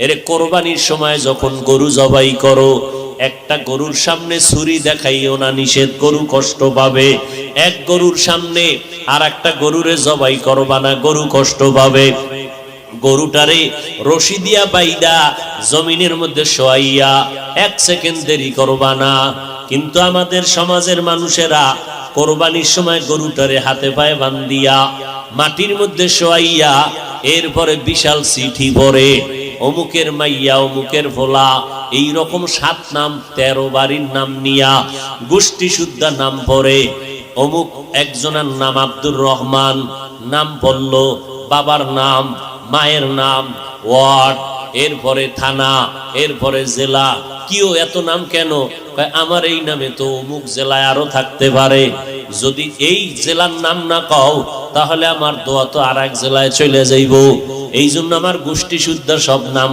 এর কোরবানির সময় যখন গরু জবাই করো, একটা গরুর সামনে ছুরি দেখাইও না, নিষেধ, গরু কষ্ট পাবে। এক গরুর সামনে আর একটা গরুরে জবাই করবা না, গরু কষ্ট পাবে। গরুটারে রশি দিয়া বাইদা জমিনের মধ্যে শোয়াইয়া 1 সেকেন্ড দেরি করবা না। কিন্তু আমাদের সমাজের মানুষেরা কোরবানির সময় গরুটারে হাতে পায়ে বান্ধিয়া মাটির মধ্যে শোয়াইয়া এরপরে বিশাল চিঠি পড়ে, অমুকের মাইয়া, অমুকের ভোলা, এই রকম 7 নাম 13 বাড়ির নাম নিয়া গোষ্ঠী শুদ্ধা নাম পড়ে। অমুক একজনের নাম আব্দুর রহমান, নাম পড়ল, বাবার নাম, মায়ের নাম, ওয়ার্ড, এরপরে থানা, এরপরে জেলা। কিও এত নাম কেন? আমার এই নামে তো অমুক জেলায় আরো থাকতে পারে, যদি এই জেলার নাম না কও তাহলে আমার দোয়া তো আর এক জেলায় চলে যাইব। এই জন্য আমার গোষ্ঠী শুদ্ধ সব নাম